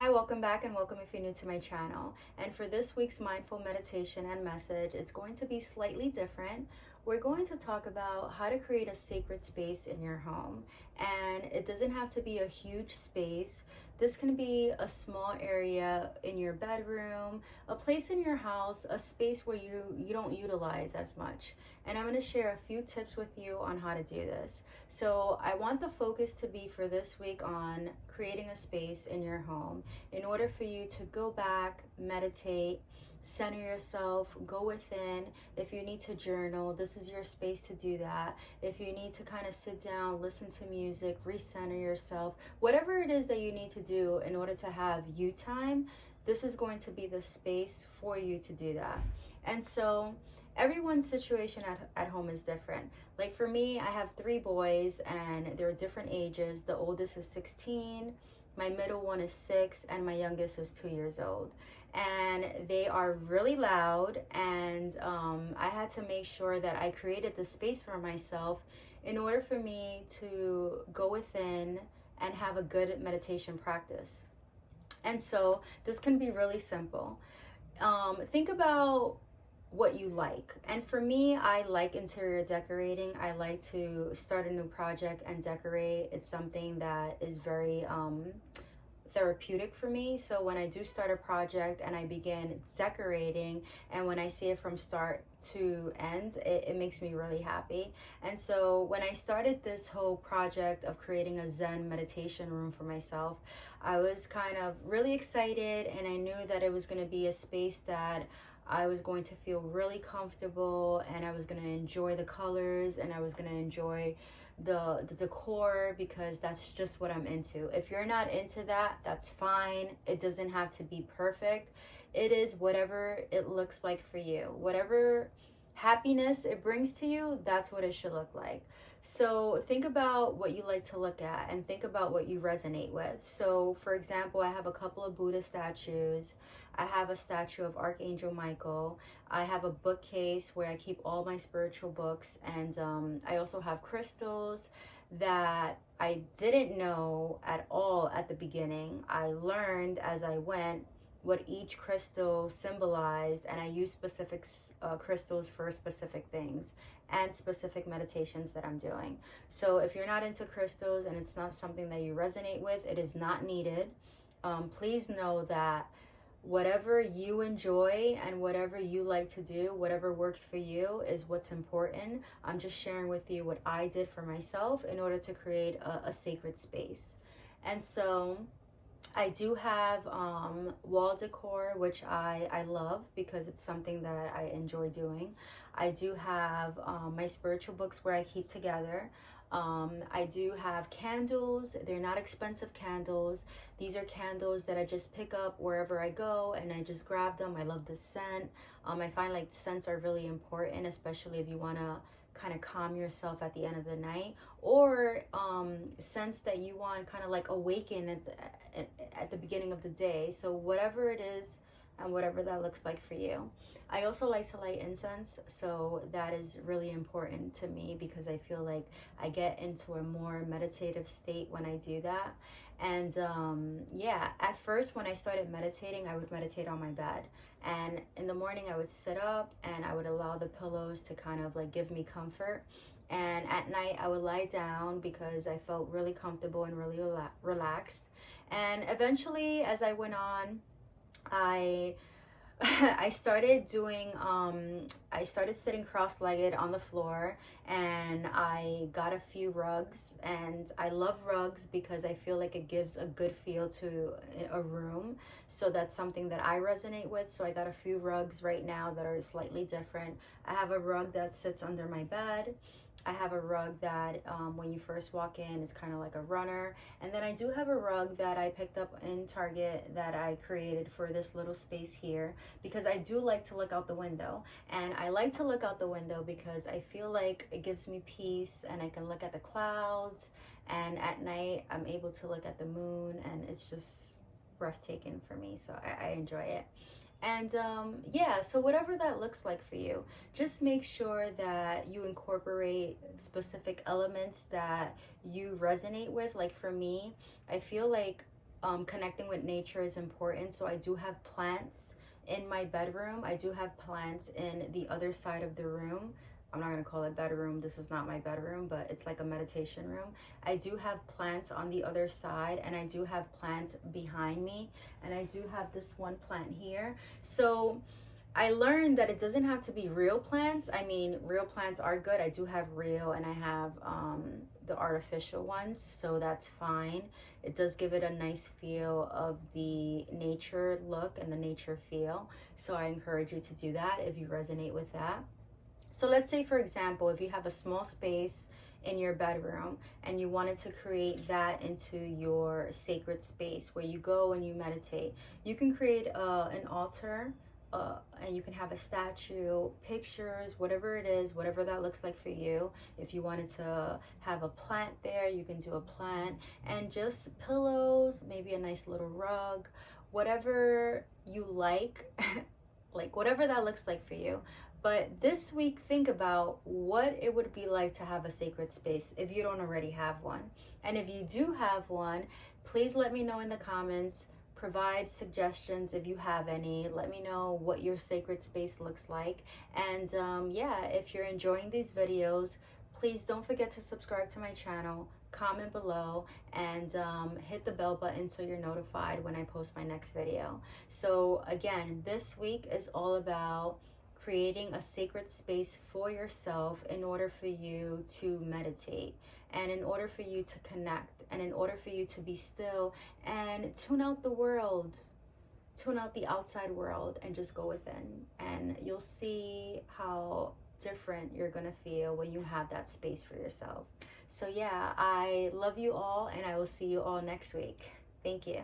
Hi, welcome back and welcome if you're new to my channel. And for this week's mindful meditation and message, it's going to be slightly different. We're going to talk about how to create a sacred space in your home. And it doesn't have to be a huge space. This can be a small area in your bedroom, a place in your house, a space where you don't utilize as much. And I'm going to share a few tips with you on how to do this. So I want the focus to be for this week on creating a space in your home in order for you to go back, meditate, center yourself, go within. If you need to journal, this is your space to do that. If you need to kind of sit down, listen to music, recenter yourself, whatever it is that you need to do in order to have you time, this is going to be the space for you to do that. And so everyone's situation at home is different. Like for me, I have 3 boys and they're different ages. The oldest is 16, my middle one is 6, and my youngest is 2 years old. And they are really loud, and I had to make sure that I created the space for myself in order for me to go within and have a good meditation practice. And so this can be really simple. Think about what you like. And for me, I like interior decorating. I like to start a new project and decorate. It's something that is very therapeutic for me. So when I do start a project and I begin decorating, and when I see it from start to end, it makes me really happy. And so when I started this whole project of creating a Zen meditation room for myself, I was kind of really excited, and I knew that it was going to be a space that I was going to feel really comfortable, and I was going to enjoy the colors, and I was going to enjoy the decor, because that's just what I'm into. If you're not into that, that's fine. It doesn't have to be perfect. It is whatever it looks like for you. Whatever happiness it brings to you, that's what it should look like. So think about what you like to look at and think about what you resonate with. So for example, I have a couple of Buddha statues. I have a statue of Archangel Michael. I have a bookcase where I keep all my spiritual books. And I also have crystals that I didn't know at all at the beginning. I learned as I went what each crystal symbolized, and I use specific crystals for specific things and specific meditations that I'm doing. So if you're not into crystals and it's not something that you resonate with, it is not needed. Please know that whatever you enjoy and whatever you like to do, whatever works for you, is what's important. I'm just sharing with you what I did for myself in order to create a sacred space. And so I do have wall decor, which I love because it's something that I enjoy doing. I do have my spiritual books where I keep together. I do have candles. They're not expensive candles. These are candles that I just pick up wherever I go, and I just grab them. I love the scent. I find like scents are really important, especially if you want to kind of calm yourself at the end of the night, or scents that you want kind of like awaken at the beginning of the day. So whatever it is and whatever that looks like for you. I also like to light incense, so that is really important to me because I feel like I get into a more meditative state when I do that. And yeah, at first when I started meditating, I would meditate on my bed, and in the morning I would sit up and I would allow the pillows to kind of like give me comfort. And at night I would lie down because I felt really comfortable and really relaxed. And eventually, as I went on, I I started doing I started sitting cross-legged on the floor, and I got a few rugs. And I love rugs because I feel like it gives a good feel to a room. So that's something that I resonate with. So I got a few rugs right now that are slightly different. I have a rug that sits under my bed. I have a rug that when you first walk in is kind of like a runner. And then I do have a rug that I picked up in Target that I created for this little space here, because I do like to look out the window. And I like to look out the window because I feel like it gives me peace, and I can look at the clouds. And at night I'm able to look at the moon, and it's just breathtaking for me. So I enjoy it. And yeah, so whatever that looks like for you, just make sure that you incorporate specific elements that you resonate with. Like for me, I feel like connecting with nature is important. So I do have plants in my bedroom. I do have plants in the other side of the room. I'm not going to call it bedroom. This is not my bedroom, but it's like a meditation room. I do have plants on the other side, and I do have plants behind me, and I do have this one plant here. So I learned that it doesn't have to be real plants. I mean, real plants are good. I do have real, and I have the artificial ones, so that's fine. It does give it a nice feel of the nature look and the nature feel. So I encourage you to do that if you resonate with that. So let's say, for example, if you have a small space in your bedroom and you wanted to create that into your sacred space where you go and you meditate, you can create an altar, and you can have a statue, pictures, whatever it is, whatever that looks like for you. If you wanted to have a plant there, you can do a plant, and just pillows, maybe a nice little rug, whatever you like, like whatever that looks like for you. But this week, think about what it would be like to have a sacred space if you don't already have one. And if you do have one, please let me know in the comments. Provide suggestions if you have any. Let me know what your sacred space looks like. And yeah, if you're enjoying these videos, please don't forget to subscribe to my channel, comment below, and hit the bell button so you're notified when I post my next video. So again, this week is all about creating a sacred space for yourself in order for you to meditate, and in order for you to connect, and in order for you to be still and tune out the world, tune out the outside world, and just go within. And you'll see how different you're gonna feel when you have that space for yourself. So yeah, I love you all, and I will see you all next week. Thank you.